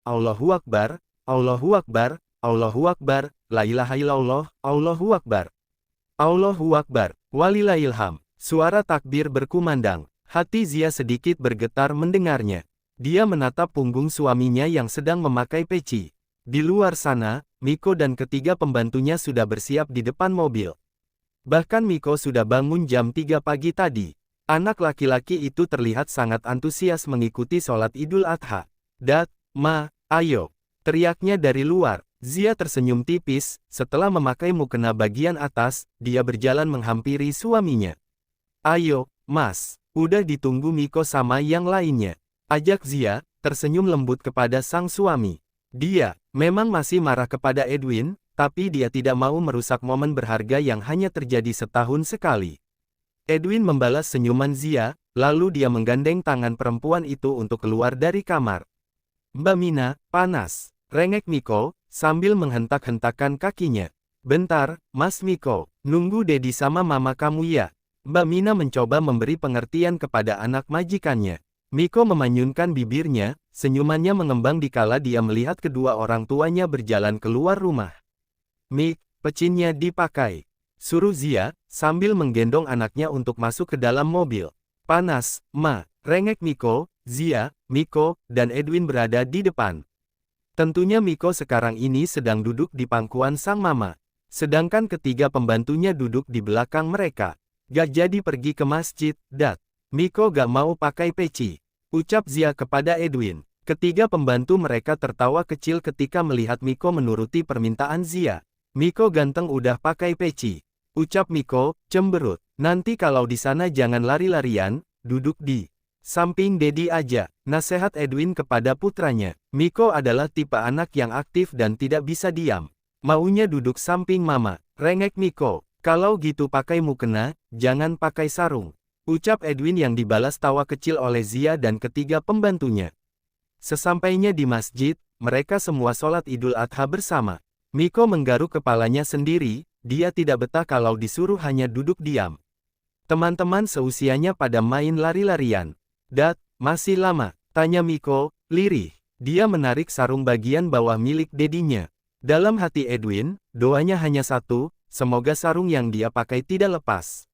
Allahu Akbar, Allahu Akbar, Allahu Akbar, la ilaha illallah, Allahu Akbar. Allahu Akbar, walillahilham. Suara takbir berkumandang. Hati Zia sedikit bergetar mendengarnya. Dia menatap punggung suaminya yang sedang memakai peci. Di luar sana, Miko dan ketiga pembantunya sudah bersiap di depan mobil. Bahkan Miko sudah bangun jam 3 pagi tadi. Anak laki-laki itu terlihat sangat antusias mengikuti sholat Idul Adha. "Dat, Ma, ayo!" teriaknya dari luar. Zia tersenyum tipis, setelah memakai mukena bagian atas, dia berjalan menghampiri suaminya. "Ayo, Mas, udah ditunggu Miko sama yang lainnya," ajak Zia, tersenyum lembut kepada sang suami. Dia memang masih marah kepada Edwin, tapi dia tidak mau merusak momen berharga yang hanya terjadi setahun sekali. Edwin membalas senyuman Zia, lalu dia menggandeng tangan perempuan itu untuk keluar dari kamar. "Mbak Mina, panas," rengek Miko, sambil menghentak-hentakan kakinya. "Bentar, Mas Miko, nunggu Dedi sama mama kamu ya." Mbak Mina mencoba memberi pengertian kepada anak majikannya. Miko memanyunkan bibirnya, senyumannya mengembang dikala dia melihat kedua orang tuanya berjalan keluar rumah. "Mik, pecinnya dipakai," suruh Zia, sambil menggendong anaknya untuk masuk ke dalam mobil. "Panas, Ma," rengek Miko. Zia, Miko, dan Edwin berada di depan. Tentunya Miko sekarang ini sedang duduk di pangkuan sang mama. Sedangkan ketiga pembantunya duduk di belakang mereka. "Gak jadi pergi ke masjid, Dat. Miko gak mau pakai peci," ucap Zia kepada Edwin. Ketiga pembantu mereka tertawa kecil ketika melihat Miko menuruti permintaan Zia. "Miko ganteng udah pakai peci," ucap Miko, cemberut. "Nanti kalau di sana jangan lari-larian, duduk di samping Dedi aja," nasihat Edwin kepada putranya. Miko adalah tipe anak yang aktif dan tidak bisa diam. "Maunya duduk samping mama," rengek Miko. "Kalau gitu pakai mukena, jangan pakai sarung," ucap Edwin yang dibalas tawa kecil oleh Zia dan ketiga pembantunya. Sesampainya di masjid, mereka semua sholat Idul Adha bersama. Miko menggaruk kepalanya sendiri, dia tidak betah kalau disuruh hanya duduk diam. Teman-teman seusianya pada main lari-larian. "Dat, masih lama?" tanya Miko, lirih. Dia menarik sarung bagian bawah milik dedinya. Dalam hati Edwin, doanya hanya satu, semoga sarung yang dia pakai tidak lepas.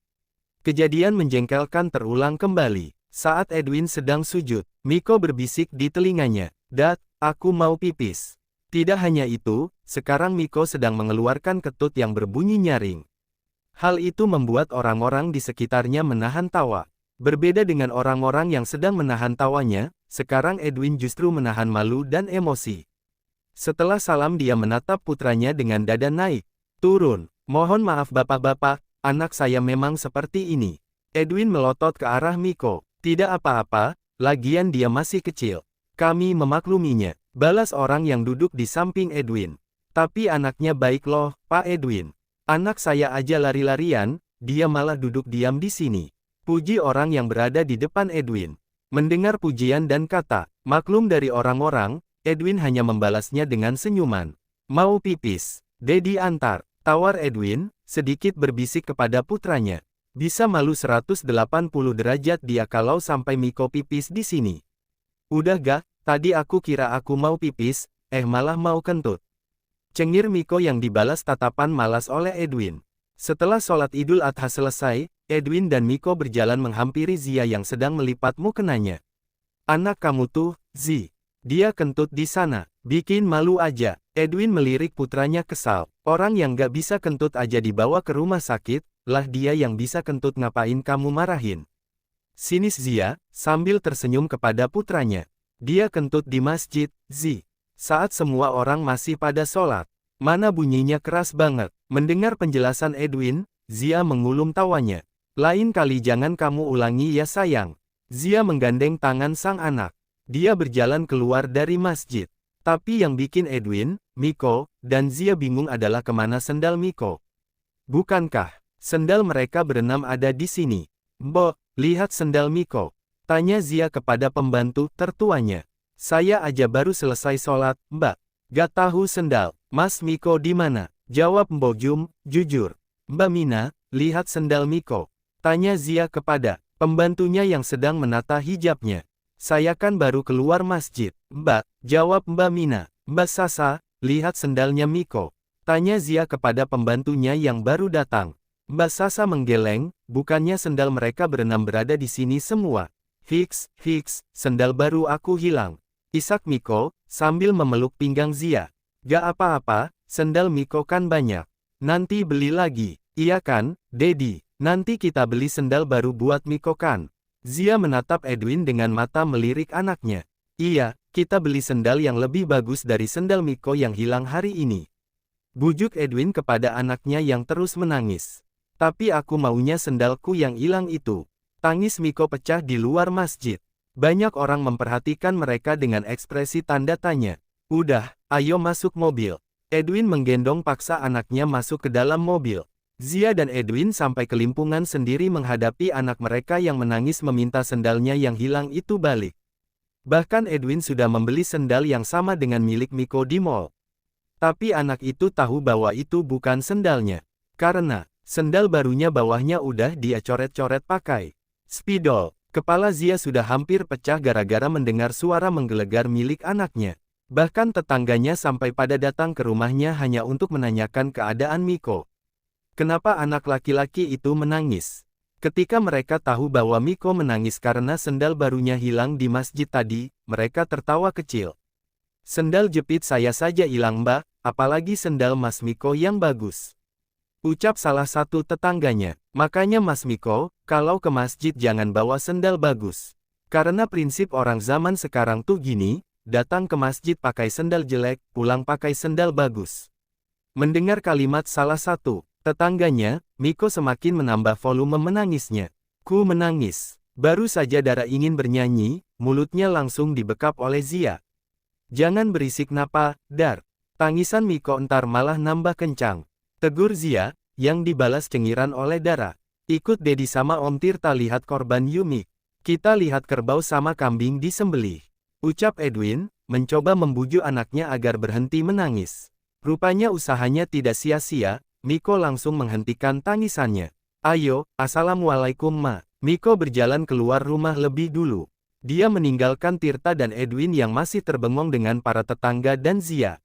Kejadian menjengkelkan terulang kembali. Saat Edwin sedang sujud, Miko berbisik di telinganya, "Dat, aku mau pipis." Tidak hanya itu, sekarang Miko sedang mengeluarkan ketut yang berbunyi nyaring. Hal itu membuat orang-orang di sekitarnya menahan tawa. Berbeda dengan orang-orang yang sedang menahan tawanya, sekarang Edwin justru menahan malu dan emosi. Setelah salam dia menatap putranya dengan dada naik. "Turun, mohon maaf bapak-bapak, anak saya memang seperti ini." Edwin melotot ke arah Miko. "Tidak apa-apa, lagian dia masih kecil. Kami memakluminya," balas orang yang duduk di samping Edwin. "Tapi anaknya baik loh, Pak Edwin. Anak saya aja lari-larian, dia malah duduk diam di sini," puji orang yang berada di depan Edwin. Mendengar pujian dan kata maklum dari orang-orang, Edwin hanya membalasnya dengan senyuman. "Mau pipis? Dedi antar," tawar Edwin, sedikit berbisik kepada putranya. Bisa malu 180 derajat dia kalau sampai Miko pipis di sini. "Udah gak, tadi aku kira aku mau pipis, malah mau kentut," cengir Miko yang dibalas tatapan malas oleh Edwin. Setelah sholat Idul Adha selesai, Edwin dan Miko berjalan menghampiri Zia yang sedang melipat mukenanya. "Anak kamu tuh, Zi. Dia kentut di sana, bikin malu aja." Edwin melirik putranya kesal. "Orang yang gak bisa kentut aja dibawa ke rumah sakit, lah dia yang bisa kentut ngapain kamu marahin?" Sinis Zia, sambil tersenyum kepada putranya. "Dia kentut di masjid, Zi. Saat semua orang masih pada sholat. Mana bunyinya keras banget." Mendengar penjelasan Edwin, Zia mengulum tawanya. "Lain kali jangan kamu ulangi ya sayang." Zia menggandeng tangan sang anak. Dia berjalan keluar dari masjid. Tapi yang bikin Edwin, Miko, dan Zia bingung adalah kemana sendal Miko. Bukankah sendal mereka berenam ada di sini? "Mbok, lihat sendal Miko," tanya Zia kepada pembantu tertuanya. "Saya aja baru selesai sholat, Mbak. Gak tahu sendal. Mas Miko di mana?" jawab Mbok Jum, jujur. "Mbak Mina, lihat sendal Miko," tanya Zia kepada pembantunya yang sedang menata hijabnya. Saya kan baru keluar masjid. Mbak, jawab Mbak Mina. Mbak Sasa, lihat sendalnya Miko. Tanya Zia kepada pembantunya yang baru datang. Mbak Sasa menggeleng, bukannya sendal mereka berenam berada di sini semua. Hiks, sendal baru aku hilang. Isak Miko, sambil memeluk pinggang Zia. Gak apa-apa, sendal Miko kan banyak. Nanti beli lagi. Iya kan, Dedi? Nanti kita beli sendal baru buat Miko kan? Zia menatap Edwin dengan mata melirik anaknya. Iya, kita beli sendal yang lebih bagus dari sendal Miko yang hilang hari ini. Bujuk Edwin kepada anaknya yang terus menangis. Tapi aku maunya sendalku yang hilang itu. Tangis Miko pecah di luar masjid. Banyak orang memperhatikan mereka dengan ekspresi tanda tanya. Udah, ayo masuk mobil. Edwin menggendong paksa anaknya masuk ke dalam mobil. Zia dan Edwin sampai kelimpungan sendiri menghadapi anak mereka yang menangis meminta sendalnya yang hilang itu balik. Bahkan Edwin sudah membeli sendal yang sama dengan milik Miko di mall. Tapi anak itu tahu bahwa itu bukan sendalnya. Karena, sendal barunya bawahnya udah dia coret-coret pakai spidol. Kepala Zia sudah hampir pecah gara-gara mendengar suara menggelegar milik anaknya. Bahkan tetangganya sampai pada datang ke rumahnya hanya untuk menanyakan keadaan Miko. Kenapa anak laki-laki itu menangis? Ketika mereka tahu bahwa Miko menangis karena sendal barunya hilang di masjid tadi, mereka tertawa kecil. Sendal jepit saya saja hilang mbak, apalagi sendal Mas Miko yang bagus. Ucap salah satu tetangganya. Makanya Mas Miko, kalau ke masjid jangan bawa sendal bagus. Karena prinsip orang zaman sekarang tuh gini, datang ke masjid pakai sendal jelek, pulang pakai sendal bagus. Mendengar kalimat salah satu tetangganya, Miko semakin menambah volume menangisnya. Ku menangis. Baru saja Dara ingin bernyanyi, mulutnya langsung dibekap oleh Zia. Jangan berisik napa, Dar. Tangisan Miko entar malah nambah kencang. Tegur Zia, yang dibalas cengiran oleh Dara. Ikut Dedi sama Om Tirta lihat korban Yumi. Kita lihat kerbau sama kambing disembelih. Ucap Edwin, mencoba membujuk anaknya agar berhenti menangis. Rupanya usahanya tidak sia-sia, Miko langsung menghentikan tangisannya. Ayo, assalamualaikum ma. Miko berjalan keluar rumah lebih dulu. Dia meninggalkan Tirta dan Edwin yang masih terbengong dengan para tetangga dan Zia.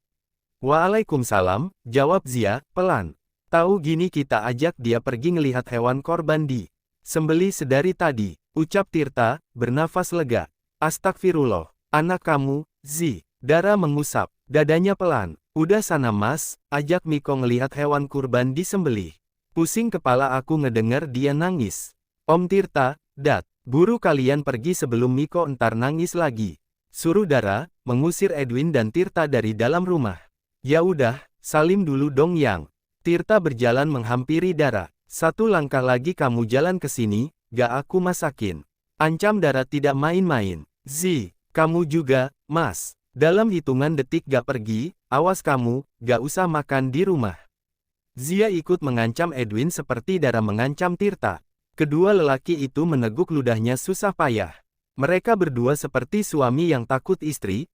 Waalaikumsalam, jawab Zia, pelan. Tahu gini kita ajak dia pergi ngelihat hewan korban di sembelih sedari tadi, ucap Tirta, bernafas lega. Astagfirullah. Anak kamu, Zi. Dara mengusap, dadanya pelan. Udah sana mas, ajak Miko ngelihat hewan kurban disembelih. Pusing kepala aku ngedenger dia nangis. Om Tirta, Dat, buru kalian pergi sebelum Miko entar nangis lagi. Suruh Dara, mengusir Edwin dan Tirta dari dalam rumah. Ya udah, salim dulu dong yang. Tirta berjalan menghampiri Dara. Satu langkah lagi kamu jalan ke sini, gak aku masakin. Ancam Dara tidak main-main. Zi. Kamu juga, mas. Dalam hitungan detik gak pergi, awas kamu, gak usah makan di rumah. Zia ikut mengancam Edwin seperti Dara mengancam Tirta. Kedua lelaki itu meneguk ludahnya susah payah. Mereka berdua seperti suami yang takut istri,